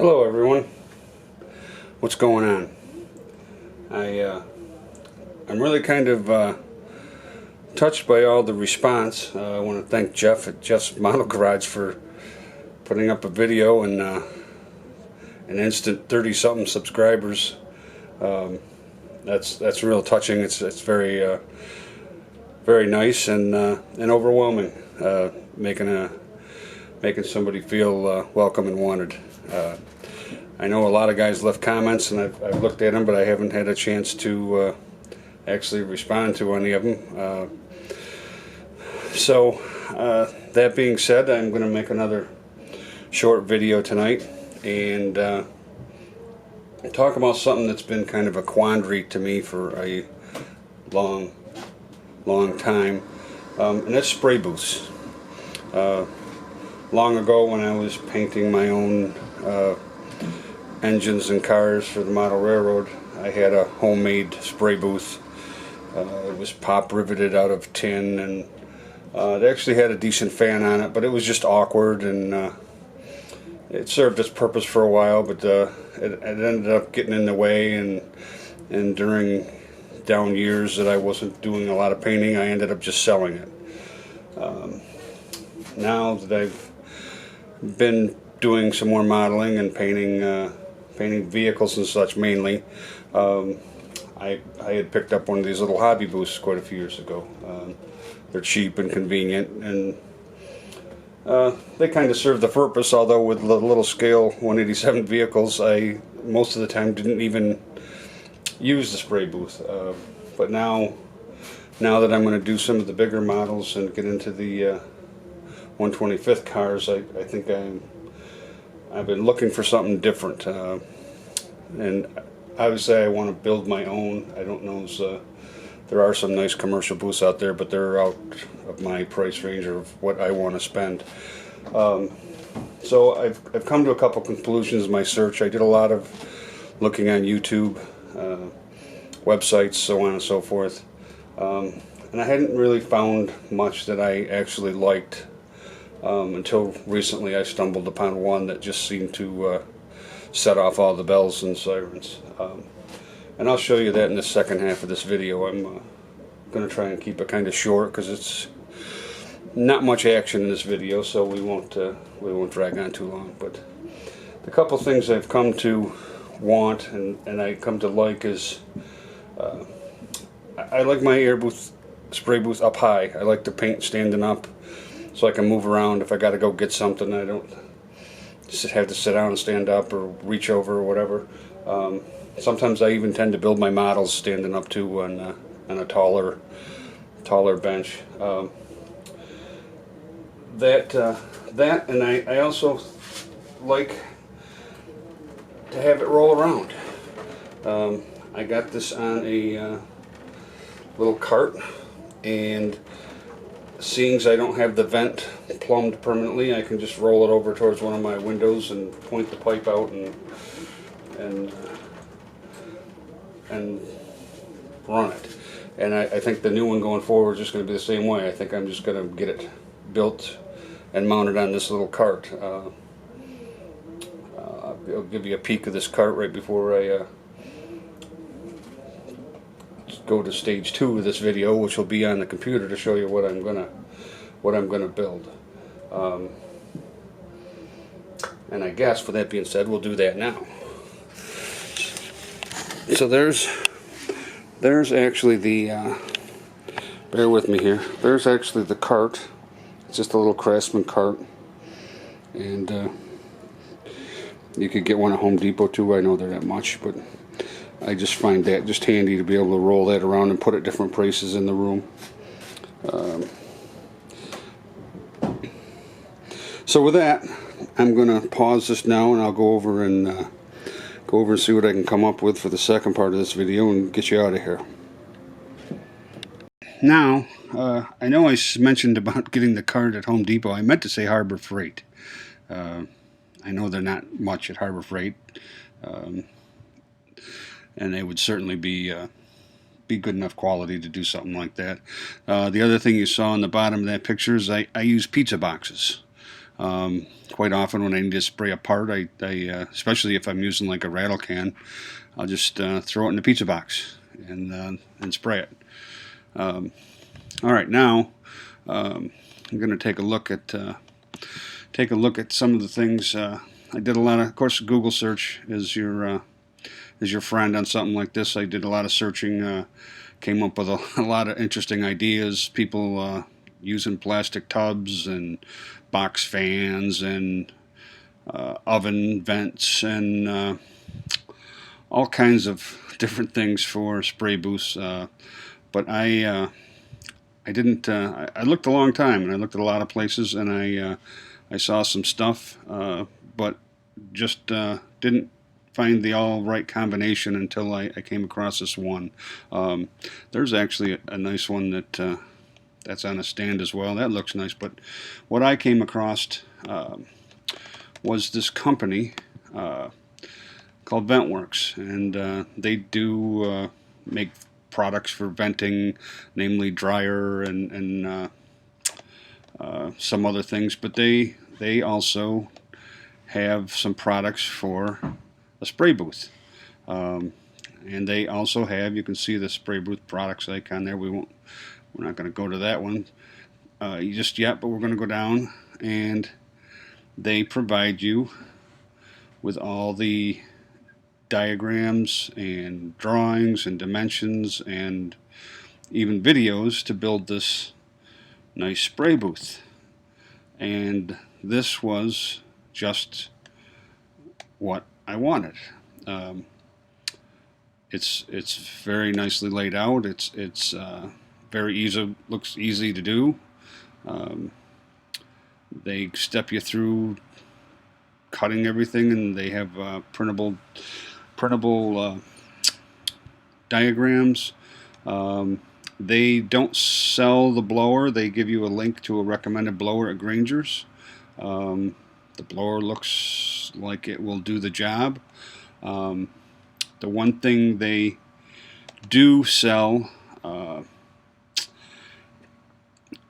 Hello everyone. What's going on? I'm really kind of touched by all the response. I want to thank Jeff at Jeff's Model Garage for putting up a video and an instant 30-something subscribers. That's real touching. It's very very nice and overwhelming. Making somebody feel welcome and wanted. I know a lot of guys left comments, and I've looked at them, but I haven't had a chance to actually respond to any of them. So that being said, I'm going to make another short video tonight and talk about something that's been kind of a quandary to me for a long time, and that's spray booths. Long ago, when I was painting my own engines and cars for the model railroad, I had a homemade spray booth. It was pop riveted out of tin, and it actually had a decent fan on it, but it was just awkward, and it served its purpose for a while, but it ended up getting in the way, and during down years that I wasn't doing a lot of painting, I ended up just selling it. Now that I've been doing some more modeling and painting vehicles and such mainly, I had picked up one of these little hobby booths quite a few years ago. They're cheap and convenient, and they kind of serve the purpose, although with the little scale 187 vehicles, I most of the time didn't even use the spray booth. But now that I'm going to do some of the bigger models and get into the 125th cars, I think I've been looking for something different, and obviously I want to build my own. I don't know if there are some nice commercial booths out there, but they're out of my price range or of what I want to spend. So I've come to a couple conclusions in my search. I did a lot of looking on YouTube, websites, so on and so forth, and I hadn't really found much that I actually liked. Until recently I stumbled upon one that just seemed to set off all the bells and sirens. And I'll show you that in the second half of this video. I'm going to try and keep it kind of short because it's not much action in this video, so we won't drag on too long. But the couple things I've come to want and I come to like is I like my spray booth up high. I like to paint standing up, so I can move around. If I got to go get something, I don't have to sit down and stand up or reach over or whatever. Sometimes I even tend to build my models standing up too on a taller bench. That and I also like to have it roll around. I got this on a little cart, and seeing as I don't have the vent plumbed permanently, I can just roll it over towards one of my windows and point the pipe out and run it. And I think the new one going forward is just going to be the same way. I think I'm just going to get it built and mounted on this little cart. I'll give you a peek of this cart right before I go to stage 2 of this video, which will be on the computer to show you what I'm gonna build. And I guess, with that being said, we'll do that now. So there's actually the bear with me here. There's actually the cart. It's just a little Craftsman cart, and you could get one at Home Depot too. I know they're that much, but I just find that just handy to be able to roll that around and put it different places in the room. So with that, I'm going to pause this now, and I'll go over and see what I can come up with for the second part of this video and get you out of here. Now, I know I mentioned about getting the cart at Home Depot. I meant to say Harbor Freight. I know they're not much at Harbor Freight. And they would certainly be good enough quality to do something like that. The other thing you saw on the bottom of that picture is I use pizza boxes. Quite often when I need to spray a part, especially if I'm using like a rattle can, I'll just throw it in the pizza box and spray it. All right, now I'm going to take a look at some of the things. I did a lot of course, Google search is your friend on something like this. I did a lot of searching, came up with a lot of interesting ideas. People using plastic tubs and box fans and oven vents and all kinds of different things for spray booths. But I didn't. I looked a long time, and I looked at a lot of places, and I saw some stuff, but just didn't find the all right combination until I came across this one. There's actually a nice one that's on a stand as well. That looks nice. But what I came across was this company called Ventworks, and they do make products for venting, namely dryer and some other things. But they also have some products for a spray booth. And they also have, you can see the spray booth products icon there. We're not going to go to that one just yet, but we're going to go down, and they provide you with all the diagrams and drawings and dimensions and even videos to build this nice spray booth. And this was just what I wanted. It's very nicely laid out. It's very easy, looks easy to do. They step you through cutting everything, and they have printable diagrams. They don't sell the blower. They give you a link to a recommended blower at Granger's. The blower looks like it will do the job. The one thing they do sell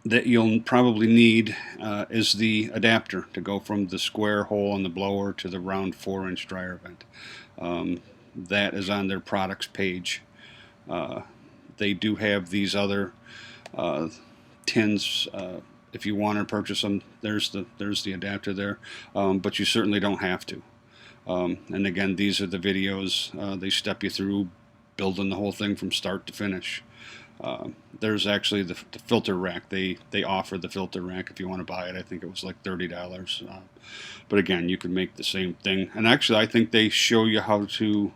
that you'll probably need is the adapter to go from the square hole on the blower to the round 4-inch dryer vent. That is on their products page. They do have these other tins. If you want to purchase them, there's the adapter there, but you certainly don't have to. And again, these are the videos. They step you through building the whole thing from start to finish. There's actually the filter rack. They offer the filter rack if you want to buy it. I think it was like $30. But again, you can make the same thing. And actually, I think they show you how to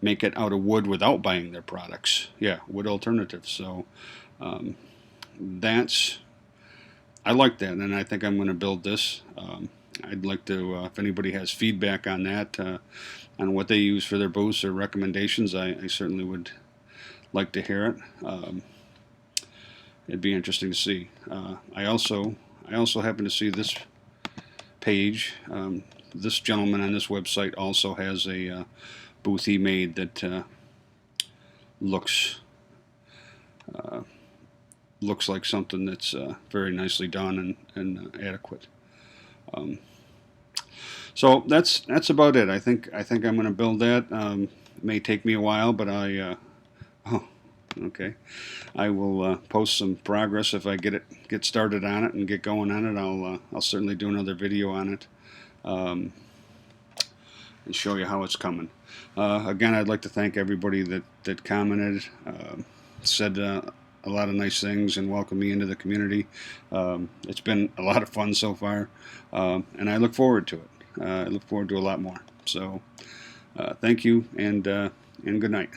make it out of wood without buying their products. Yeah, wood alternatives. So I like that, and I think I'm going to build this. I'd like to, if anybody has feedback on that, on what they use for their booths or recommendations, I certainly would like to hear it. It'd be interesting to see. I also happen to see this page. This gentleman on this website also has a booth he made that looks like something that's very nicely done and adequate. So that's about it. I think I'm going to build that. It may take me a while, but okay. I will post some progress if I get started on it and get going on it. I'll certainly do another video on it and show you how it's coming. Again, I'd like to thank everybody that commented, said a lot of nice things, and welcomed me into the community. It's been a lot of fun so far, and I look forward to it. I look forward to a lot more. So, thank you, and good night.